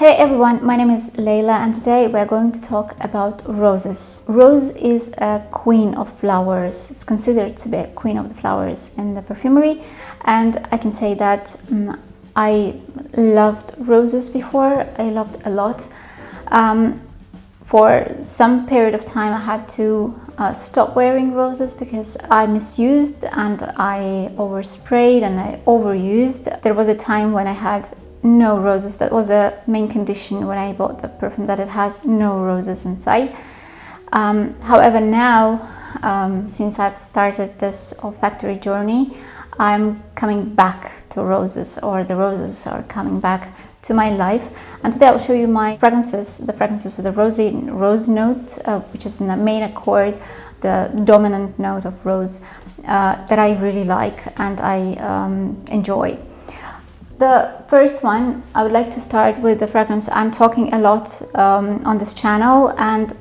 Hey everyone, my name is Leila and today we're going to talk about roses. Rose is a queen of flowers. It's considered to be a queen of the flowers in the perfumery, and I can say that I loved roses before. I loved a lot. For some period of time I had to stop wearing roses because I misused and I oversprayed and I overused. There was a time when I had no roses. That was a main condition when I bought the perfume, that it has no roses inside. However, now since I've started this olfactory journey, I'm coming back to roses, or the roses are coming back to my life. And today I'll show you my fragrances, the fragrances with a rose note, which is in the main accord, the dominant note of rose, that I really like and I enjoy. The first one, I would like to start with the fragrance I'm talking a lot on this channel, and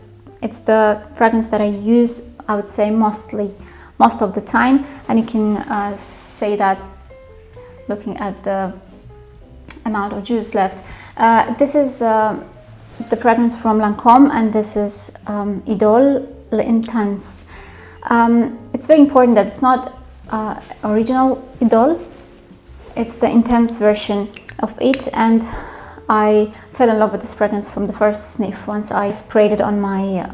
it's the fragrance that I use, I would say, most of the time, and you can say that looking at the amount of juice left. This is the fragrance from Lancome, and this is Idole Intense. It's very important that it's not original Idole. It's the intense version of it, and I fell in love with this fragrance from the first sniff. Once I sprayed it on my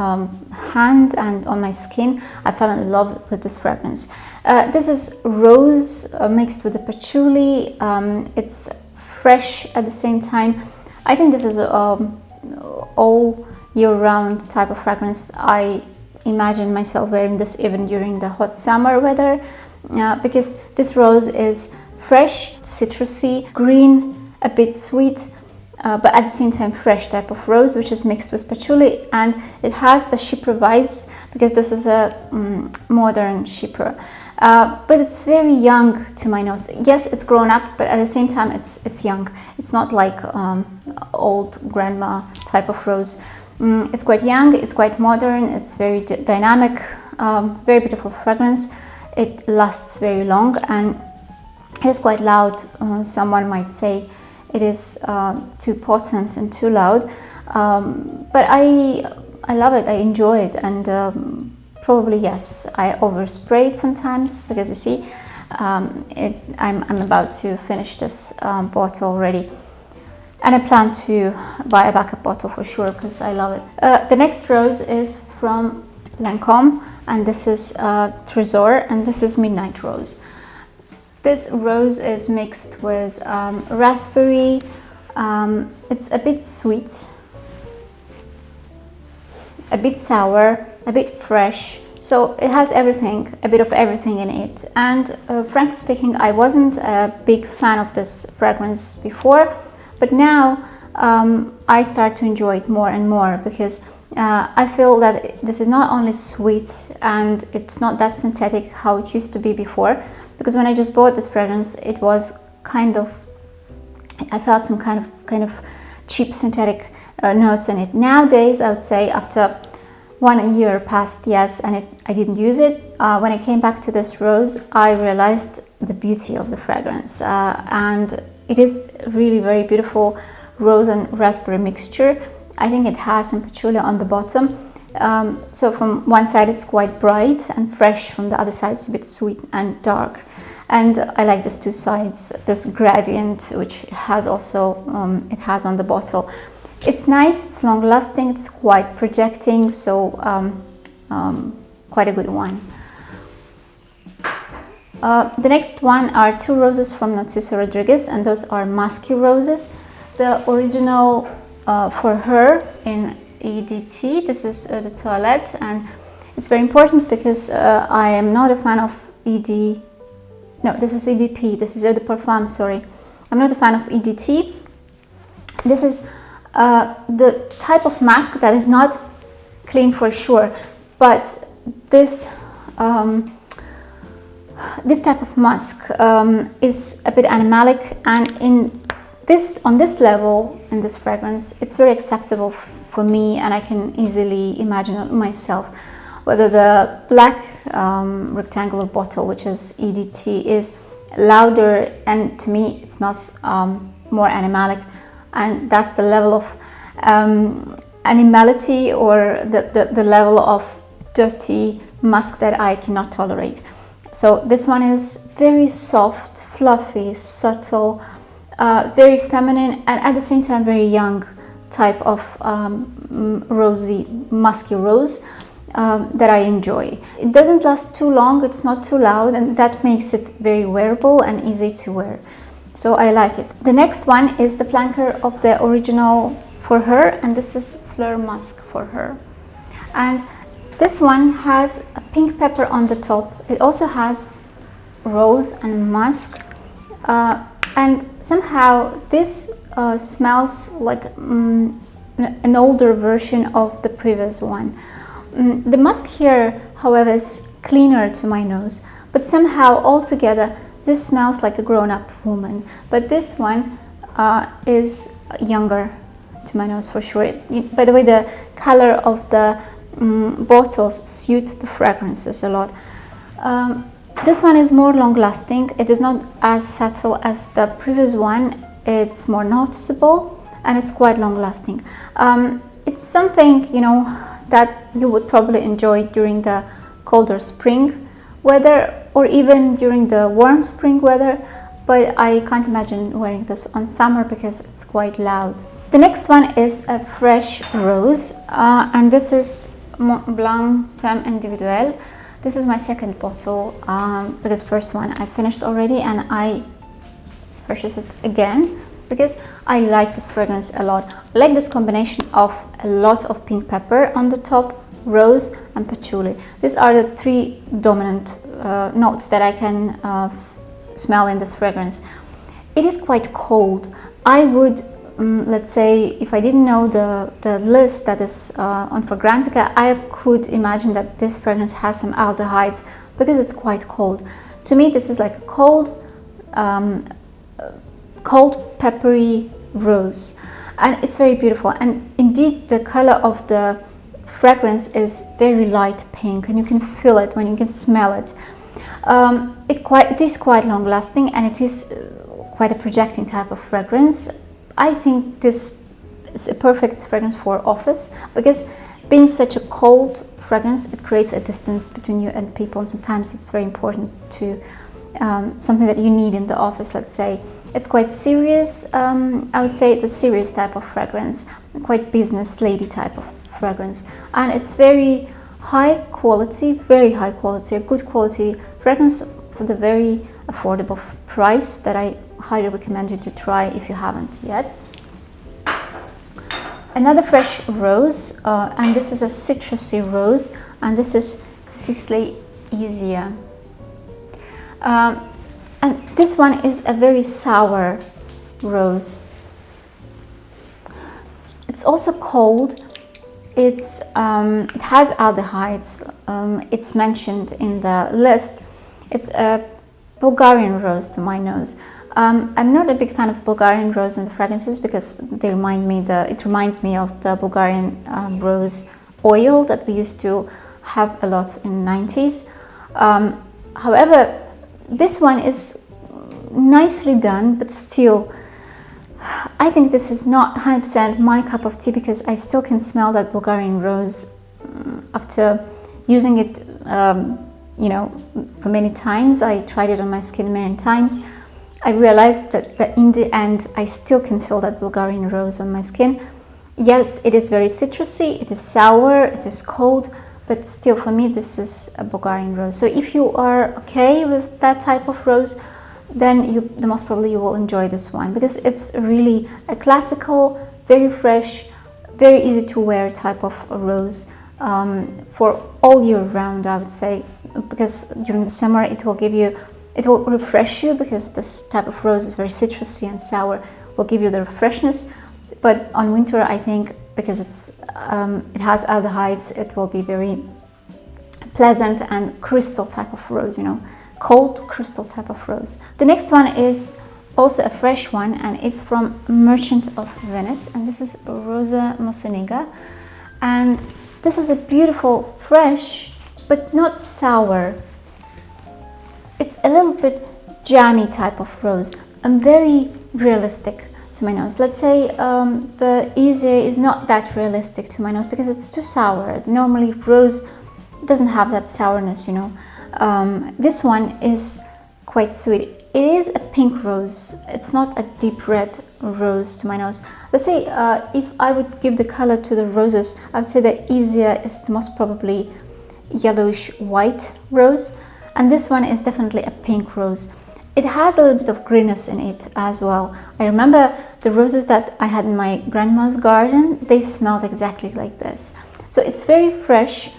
hand and on my skin, I fell in love with this fragrance. This is rose mixed with the patchouli. It's fresh at the same time. I think this is all year-round type of fragrance. I imagine myself wearing this even during the hot summer weather, because this rose is fresh, citrusy, green, a bit sweet, but at the same time fresh type of rose, which is mixed with patchouli, and it has the Chypre vibes because this is a modern Chypre, but it's very young to my nose. Yes, it's grown up, but at the same time it's young. It's not like old grandma type of rose. It's quite young, it's quite modern, it's very dynamic, very beautiful fragrance. It lasts very long and it is quite loud. Someone might say it is too potent and too loud, but I love it, I enjoy it, and probably, yes, I oversprayed sometimes because you see, I'm about to finish this bottle already, and I plan to buy a backup bottle for sure because I love it. The next rose is from Lancome, and this is Tresor, and this is Midnight Rose. This rose is mixed with raspberry. It's a bit sweet, a bit sour, a bit fresh. So it has everything, a bit of everything in it. And frankly speaking, I wasn't a big fan of this fragrance before, but now I start to enjoy it more and more because I feel that this is not only sweet and it's not that synthetic how it used to be before. Because when I just bought this fragrance, it was kind of, I felt some kind of cheap synthetic notes in it. Nowadays, I would say after 1 year passed, yes, and I didn't use it. When I came back to this rose, I realized the beauty of the fragrance, and it is really very beautiful rose and raspberry mixture. I think it has some patchouli on the bottom. So from one side it's quite bright and fresh, from the other side it's a bit sweet and dark, and I like these two sides, this gradient which has also it has on the bottle. It's nice, it's long lasting, it's quite projecting, so quite a good one. The next one are two roses from Narciso Rodriguez, and those are musky roses. The original for her in EDT, this is the toilette, and it's very important because I am not a fan of this is EDP, this is Eau de Parfum, sorry. I'm not a fan of EDT. This is the type of mask that is not clean for sure, but this type of mask is a bit animalic, and on this level, in this fragrance, it's very acceptable for me, and I can easily imagine it myself. Whether the black rectangular bottle, which is EDT, is louder, and to me it smells more animalic, and that's the level of animality, or the level of dirty musk that I cannot tolerate. So this one is very soft, fluffy, subtle, very feminine, and at the same time very young type of rosy, musky rose that I enjoy. It doesn't last too long, it's not too loud, and that makes it very wearable and easy to wear. So I like it. The next one is the flanker of the original for her, and this is Fleur Musk for her. And this one has a pink pepper on the top. It also has rose and musk, and somehow this smells like an older version of the previous one. The musk here, however, is cleaner to my nose, but somehow altogether this smells like a grown-up woman. But this one is younger to my nose for sure. By the way, the color of the bottles suit the fragrances a lot. This one is more long-lasting. It is not as subtle as the previous one. It's more noticeable and it's quite long-lasting. It's something, you know, that you would probably enjoy during the colder spring weather, or even during the warm spring weather, but I can't imagine wearing this on summer because it's quite loud. The next one is a fresh rose, and this is Mont Blanc Femme Individuell. This is my second bottle, because first one I finished already and I purchased it again because I like this fragrance a lot. I like this combination of a lot of pink pepper on the top, rose and patchouli. These are the three dominant notes that I can smell in this fragrance. It is quite cold. I would, let's say, if I didn't know the list that is on Fragrantica, I could imagine that this fragrance has some aldehydes because it's quite cold. To me, this is like a cold peppery rose, and it's very beautiful. And indeed, the color of the fragrance is very light pink, and you can feel it when you can smell it. It is quite long lasting, and it is quite a projecting type of fragrance. I think this is a perfect fragrance for office because being such a cold fragrance, it creates a distance between you and people, and sometimes it's very important to something that you need in the office. Let's say it's quite serious. I would say it's a serious type of fragrance, quite business lady type of fragrance, and it's very high quality, a good quality fragrance for the very affordable price that I highly recommend you to try if you haven't yet. Another fresh rose, and this is a citrusy rose, and this is Sisley Easier. And this one is a very sour rose. It's also cold. It has aldehydes. It's mentioned in the list. It's a Bulgarian rose to my nose. I'm not a big fan of Bulgarian rose in the fragrances because they it reminds me of the Bulgarian rose oil that we used to have a lot in the 90s. However, this one is nicely done, but still, I think this is not 100% my cup of tea because I still can smell that Bulgarian rose after using it, you know, for many times. I tried it on my skin many times. I realized that in the end, I still can feel that Bulgarian rose on my skin. Yes, it is very citrusy, it is sour, it is cold, but still for me, this is a Bulgarian rose. So if you are okay with that type of rose, then the most probably you will enjoy this one because it's really a classical, very fresh, very easy to wear type of rose for all year round, I would say, because during the summer it will refresh you because this type of rose is very citrusy and sour, will give you the freshness. But on winter, I think because it has aldehydes, it will be very pleasant and crystal type of rose, you know, cold crystal type of rose. The next one is also a fresh one, and it's from Merchant of Venice, and this is Rosa Moceniga, and this is a beautiful fresh but not sour. It's a little bit jammy type of rose and very realistic. to my nose. Let's say the Eaudemoiselle is not that realistic to my nose because it's too sour. Normally rose doesn't have that sourness, you know. This one is quite sweet. It is a pink rose. It's not a deep red rose to my nose. Let's say if I would give the color to the roses, I would say that Eaudemoiselle is the most probably yellowish white rose, and this one is definitely a pink rose. It has a little bit of greenness in it as well. I remember the roses that I had in my grandma's garden, they smelled exactly like this. So it's very fresh.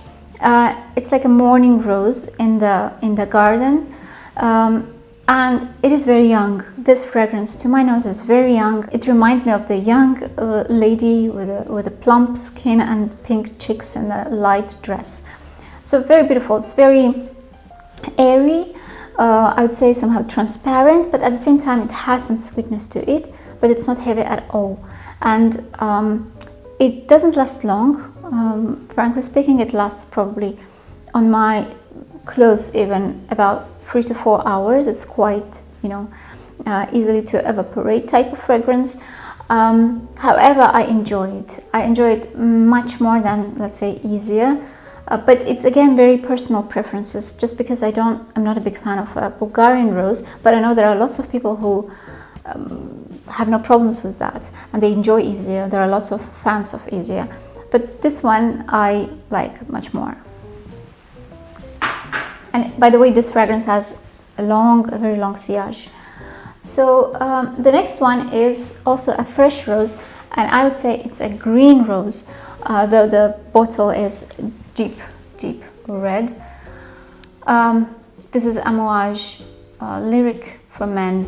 It's like a morning rose in the garden, and it is very young. This fragrance to my nose is very young. It reminds me of the young lady with a plump skin and pink cheeks and a light dress. So very beautiful. It's very airy. I would say somehow transparent, but at the same time it has some sweetness to it, but it's not heavy at all. And it doesn't last long. Frankly speaking, it lasts probably on my clothes even about 3 to 4 hours. It's quite, you know, easily to evaporate type of fragrance. However, I enjoy it. I enjoy it much more than, let's say, Eaudemoiselle. But it's again very personal preferences, just because I'm not a big fan of Bulgarian rose, but I know there are lots of people who have no problems with that and they enjoy Eaudemoiselle. There are lots of fans of Eaudemoiselle, but this one I like much more. And by the way, this fragrance has a very long sillage. So the next one is also a fresh rose, and I would say it's a green rose. The bottle is deep red. This is Amouage Lyric for Men.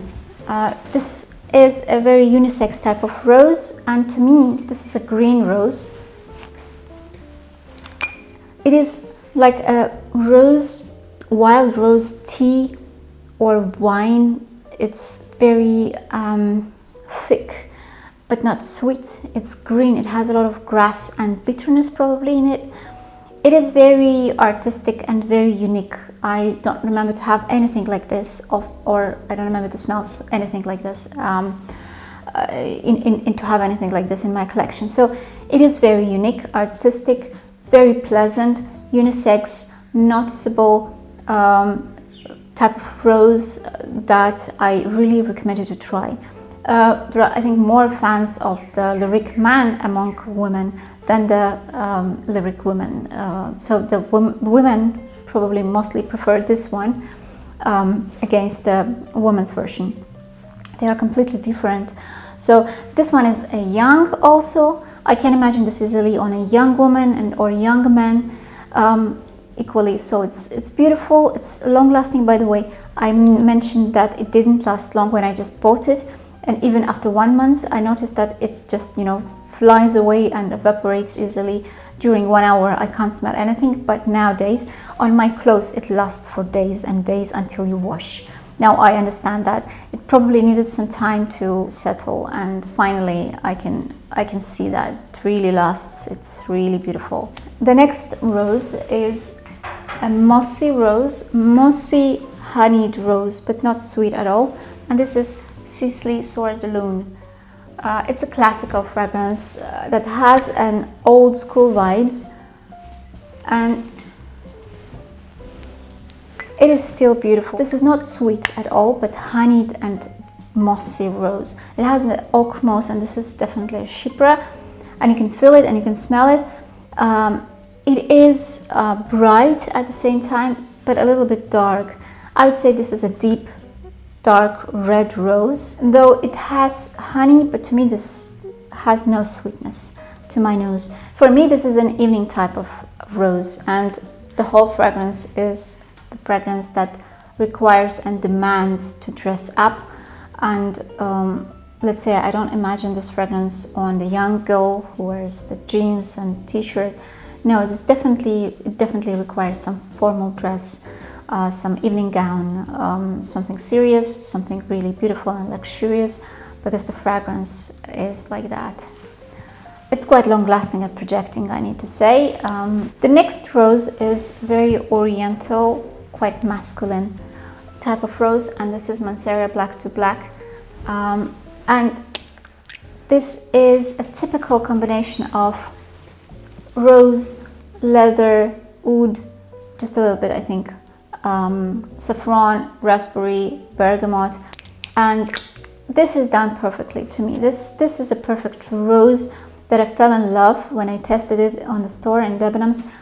This is a very unisex type of rose, and to me this is a green rose. It is like a wild rose tea or wine. It's very thick but not sweet. It's green. It has a lot of grass and bitterness probably in it. It is very artistic and very unique. I don't remember to have anything like this, or I don't remember to smell anything like this, to have anything like this in my collection. So it is very unique, artistic, very pleasant, unisex, noticeable type of rose that I really recommend you to try. There are, I think, more fans of the lyric man among women than the lyric women. So the women probably mostly prefer this one against the woman's version. They are completely different. So this one is a young also. I can imagine this easily on a young woman or a young man equally. So it's beautiful. It's long lasting, by the way. I mentioned that it didn't last long when I just bought it. And even after 1 month, I noticed that it just, you know, flies away and evaporates easily. During 1 hour, I can't smell anything, but nowadays on my clothes, it lasts for days and days until you wash. Now I understand that it probably needed some time to settle, and finally I can see that it really lasts. It's really beautiful. The next rose is a mossy rose, mossy honeyed rose, but not sweet at all. And this is Sisley Soir de Lune. It's a classical fragrance that has an old school vibes, and it is still beautiful. This is not sweet at all, but honeyed and mossy rose. It has an oak moss, and this is definitely a chypre, and you can feel it and you can smell it. It is bright at the same time, but a little bit dark. I would say this is a deep dark red rose, though it has honey, but to me this has no sweetness to my nose. For me, this is an evening type of rose, and the whole fragrance is the fragrance that requires and demands to dress up. And let's say I don't imagine this fragrance on the young girl who wears the jeans and t-shirt. No, it definitely requires some formal dress. Some evening gown, something serious, something really beautiful and luxurious, because the fragrance is like that. It's quite long lasting and projecting, I need to say. The next rose is very oriental, quite masculine type of rose, and this is Mancera Black to Black. And this is a typical combination of rose, leather, oud, just a little bit I think, saffron, raspberry, bergamot, and this is done perfectly to me. This is a perfect rose that I fell in love when I tested it on the store in Debenhams.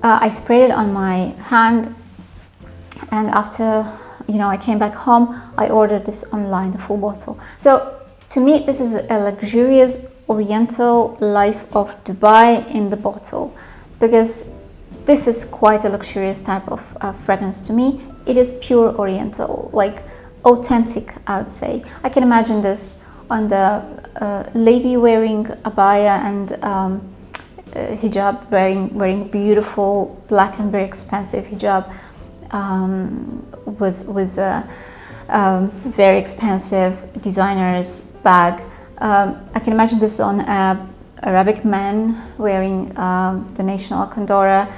I sprayed it on my hand, and after I came back home, I ordered this online, the full bottle. So to me, this is a luxurious oriental life of Dubai in the bottle, because this is quite a luxurious type of fragrance to me. It is pure oriental, like authentic, I would say. I can imagine this on the lady wearing abaya and hijab, wearing beautiful black and very expensive hijab with very expensive designer's bag. I can imagine this on Arabic man wearing the national Condora,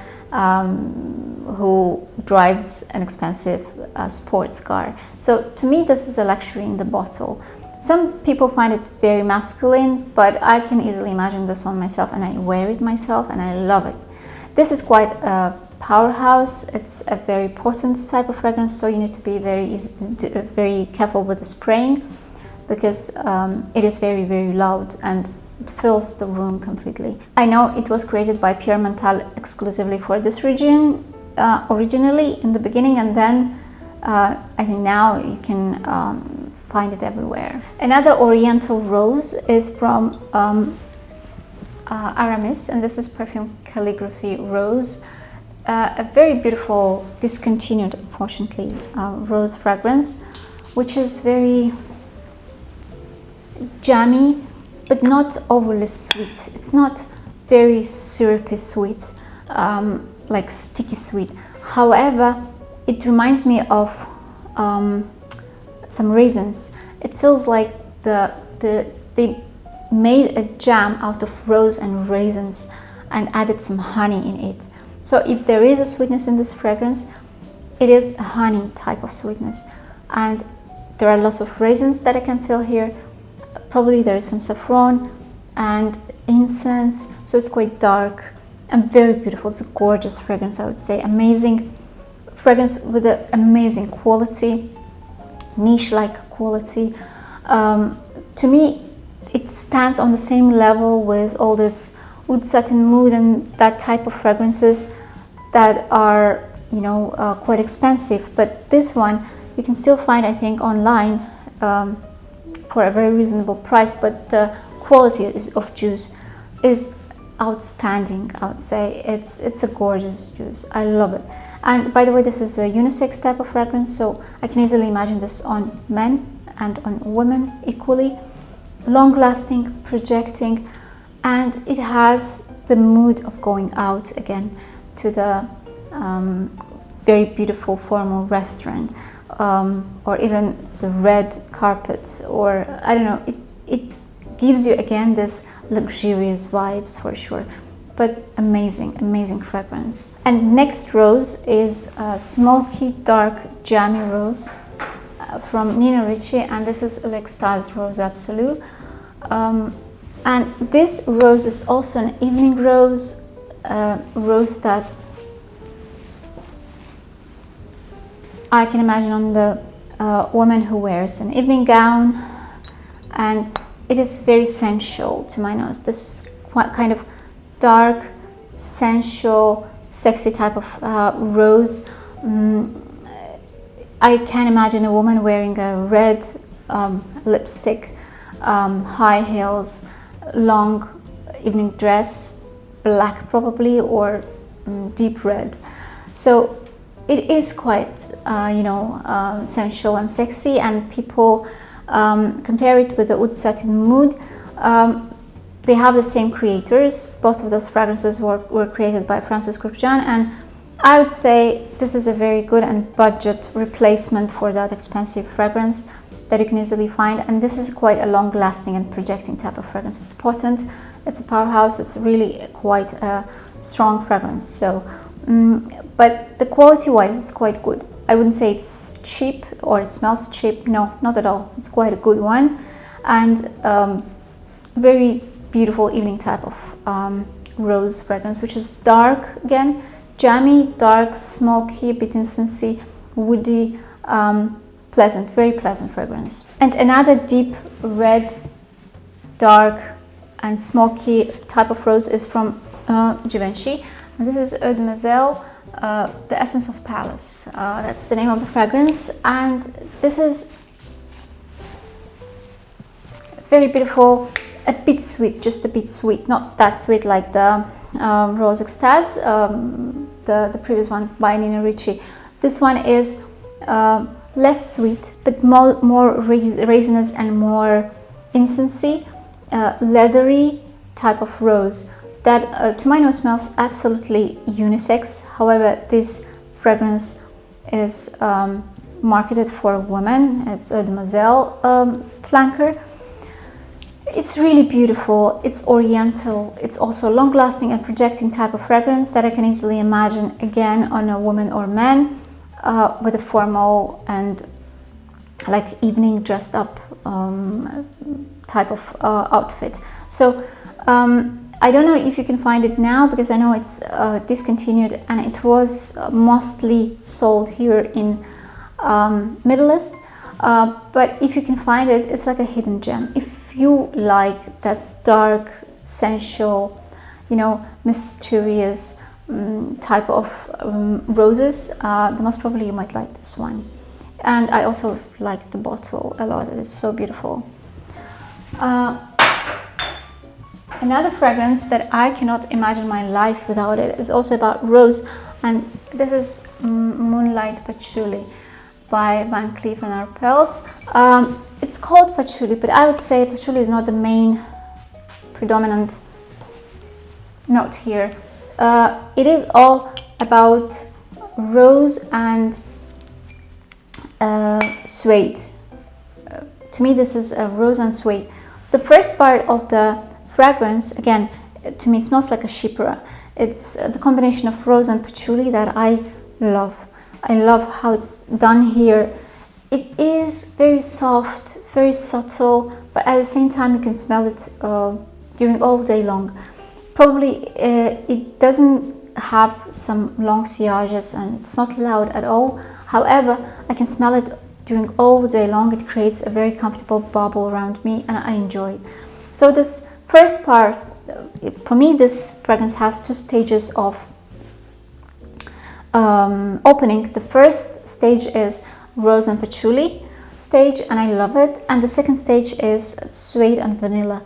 who drives an expensive sports car. So to me, this is a luxury in the bottle. Some people find it very masculine, but I can easily imagine this on myself, and I wear it myself and I love it. This is quite a powerhouse. It's a very potent type of fragrance, so you need to be very careful with the spraying, because it is very, very loud and it fills the room completely. I know it was created by Pierre Mantal exclusively for this region originally in the beginning, and then I think now you can find it everywhere. Another oriental rose is from Aramis, and this is Perfume Calligraphy Rose. A very beautiful, discontinued, unfortunately, rose fragrance, which is very jammy, but not overly sweet. It's not very syrupy sweet, like sticky sweet. However, it reminds me of some raisins. It feels like they made a jam out of rose and raisins and added some honey in it. So if there is a sweetness in this fragrance, it is a honey type of sweetness. And there are lots of raisins that I can feel here. Probably there is some saffron and incense, so it's quite dark and very beautiful. It's a gorgeous fragrance, I would say. Amazing fragrance with an amazing quality, niche-like quality. To me, it stands on the same level with all this oud satin mood and that type of fragrances that are, quite expensive. But this one you can still find, I think, online for a very reasonable price. But the quality of juice is outstanding, I would say. It's a gorgeous juice. I love it. And by the way, this is a unisex type of fragrance, so I can easily imagine this on men and on women equally. Long-lasting, projecting, and it has the mood of going out again to the very beautiful formal restaurant, or even the red carpet, or I don't know, it gives you again this luxurious vibes for sure. But amazing fragrance. And next rose is Smoky Dark Jammy Rose from Nino Ricci, and this is L'Extase Rose Absolue. And this rose is also an evening rose, rose that I can imagine on the woman who wears an evening gown, and it is very sensual to my nose. This is quite kind of dark, sensual, sexy type of rose. I can imagine a woman wearing a red lipstick, high heels, long evening dress, black probably, or deep red. So it is quite, sensual and sexy, and people compare it with the oud satin mood. They have the same creators. Both of those fragrances were created by Francis Kurkdjian, and I would say this is a very good and budget replacement for that expensive fragrance that you can easily find. And this is quite a long-lasting and projecting type of fragrance. It's potent, it's a powerhouse, it's really quite a strong fragrance. So, but the quality-wise, it's quite good. I wouldn't say it's cheap or it smells cheap. No, not at all. It's quite a good one, and very beautiful evening type of rose fragrance, which is dark again, jammy, dark, smoky, a bit incense, woody, pleasant, very pleasant fragrance. And another deep red, dark and smoky type of rose is from Givenchy. And this is Eaudemoiselle, the Essence of Palais. That's the name of the fragrance, and this is very beautiful, a bit sweet, just a bit sweet, not that sweet like the Rose Extase, the previous one by Nina Ricci. This one is less sweet, but more resinous and more incensey, leathery type of rose that to my nose smells absolutely unisex. However, this fragrance is marketed for women. It's Eaudemoiselle flanker. It's really beautiful, it's oriental, it's also long-lasting and projecting type of fragrance that I can easily imagine again on a woman or man with a formal and like evening dressed up type of outfit. So I don't know if you can find it now, because I know it's discontinued, and it was mostly sold here in Middle East. But if you can find it, it's like a hidden gem. If you like that dark, sensual, you know, mysterious type of roses, then most probably you might like this one. And I also like the bottle a lot. It is so beautiful. Another fragrance that I cannot imagine my life without it is also about rose, and this is Moonlight Patchoull by Van Cleef and Arpels. It's called patchouli, but I would say patchouli is not the main predominant note here. It is all about rose and suede. To me, this is a rose and suede. The first part of the fragrance, again, to me it smells like a chypre. It's the combination of rose and patchouli that I love. I love how it's done here. It is very soft, very subtle, but at the same time you can smell it during all day long. Probably it doesn't have some long sillages and it's not loud at all. However, I can smell it during all day long. It creates a very comfortable bubble around me and I enjoy it. So this first part, for me, this fragrance has two stages of opening. The first stage is rose and patchouli stage, and I love it. And the second stage is suede and vanilla,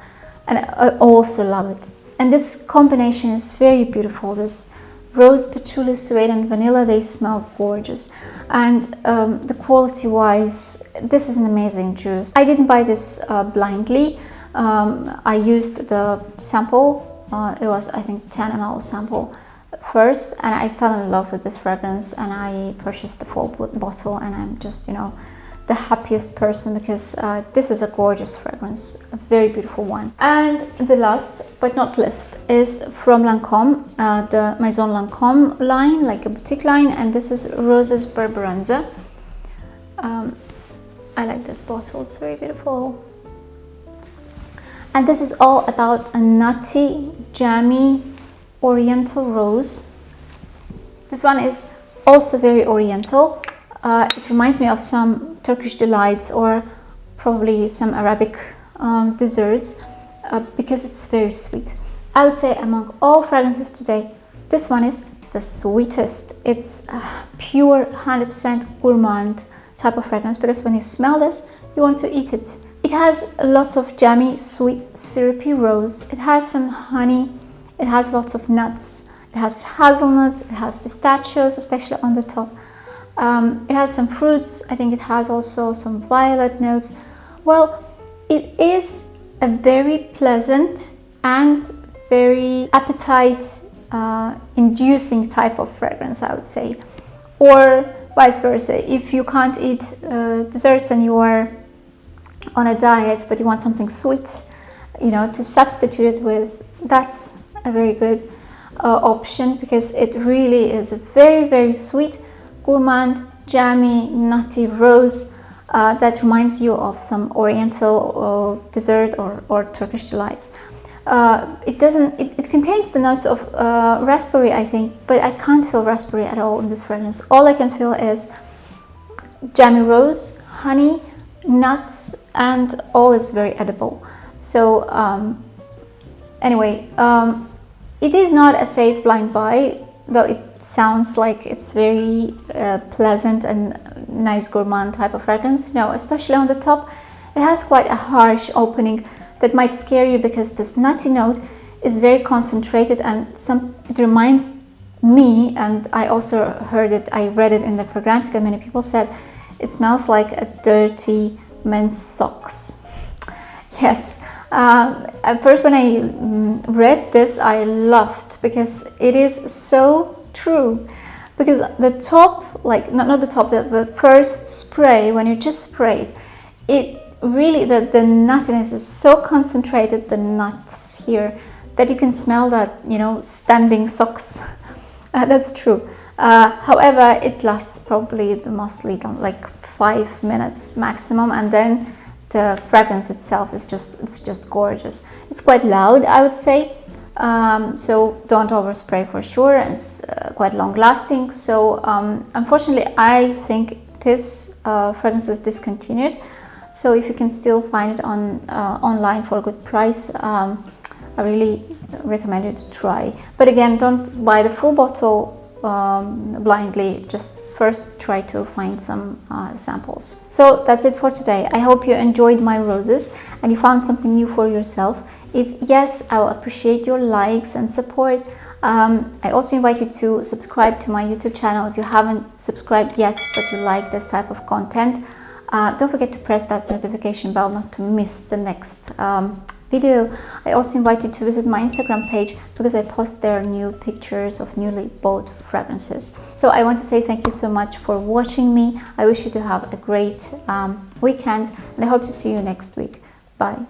and I also love it. And this combination is very beautiful. This rose, patchouli, suede and vanilla, they smell gorgeous. And the quality wise, this is an amazing juice. I didn't buy this blindly. I used the sample. It was, I think, 10 ml sample first, and I fell in love with this fragrance and I purchased the full bottle, and I'm just, you know, the happiest person because this is a gorgeous fragrance, a very beautiful one. And the last but not least is from Lancome, the Maison Lancome line, like a boutique line, and this is Rosa's Berberanza. I like this bottle, it's very beautiful. And this is all about a nutty, jammy, oriental rose. This one is also very oriental. It reminds me of some Turkish delights or probably some Arabic desserts because it's very sweet. I would say among all fragrances today, this one is the sweetest. It's pure 100% gourmand type of fragrance because when you smell this, you want to eat it. It has lots of jammy, sweet, syrupy rose. It has some honey. It has lots of nuts. It has hazelnuts. It has pistachios, especially on the top. It has some fruits. I think it has also some violet notes. Well, it is a very pleasant and very appetite-inducing type of fragrance, I would say. Or vice versa. If you can't eat desserts and you are on a diet, but you want something sweet, you know, to substitute it with, that's a very good option because it really is a very, very sweet, gourmand, jammy, nutty rose. that reminds you of some Oriental or dessert or Turkish delights. It contains the notes of raspberry, I think, but I can't feel raspberry at all in this fragrance. All I can feel is jammy rose, honey, nuts, and all is very edible. So anyway, it is not a safe blind buy, though it sounds like it's very pleasant and nice gourmand type of fragrance. No, especially on the top, it has quite a harsh opening that might scare you because this nutty note is very concentrated, and it reminds me, and I also heard it, I read it in the Fragrantica, many people said it smells like a dirty men's socks. Yes, at first when I read this, I laughed because it is so true. Because the top, like not the top, the first spray, when you just spray it, really the nuttiness is so concentrated, the nuts here, that you can smell that, you know, standing socks. That's true. However, it lasts probably mostly like 5 minutes maximum, and then the fragrance itself is just gorgeous. It's quite loud, I would say, so don't overspray for sure, and it's quite long lasting. So unfortunately, I think this fragrance is discontinued. So if you can still find it on online for a good price, I really recommend you to try. But again, don't buy the full bottle blindly. Just first try to find some samples. So that's it for today. I hope you enjoyed my roses and you found something new for yourself. If yes, I will appreciate your likes and support. I also invite you to subscribe to my YouTube channel if you haven't subscribed yet, but you like this type of content. Don't forget to press that notification bell not to miss the next video. I also invite you to visit my Instagram page because I post there new pictures of newly bought fragrances. So I want to say thank you so much for watching me. I wish you to have a great weekend, and I hope to see you next week. Bye.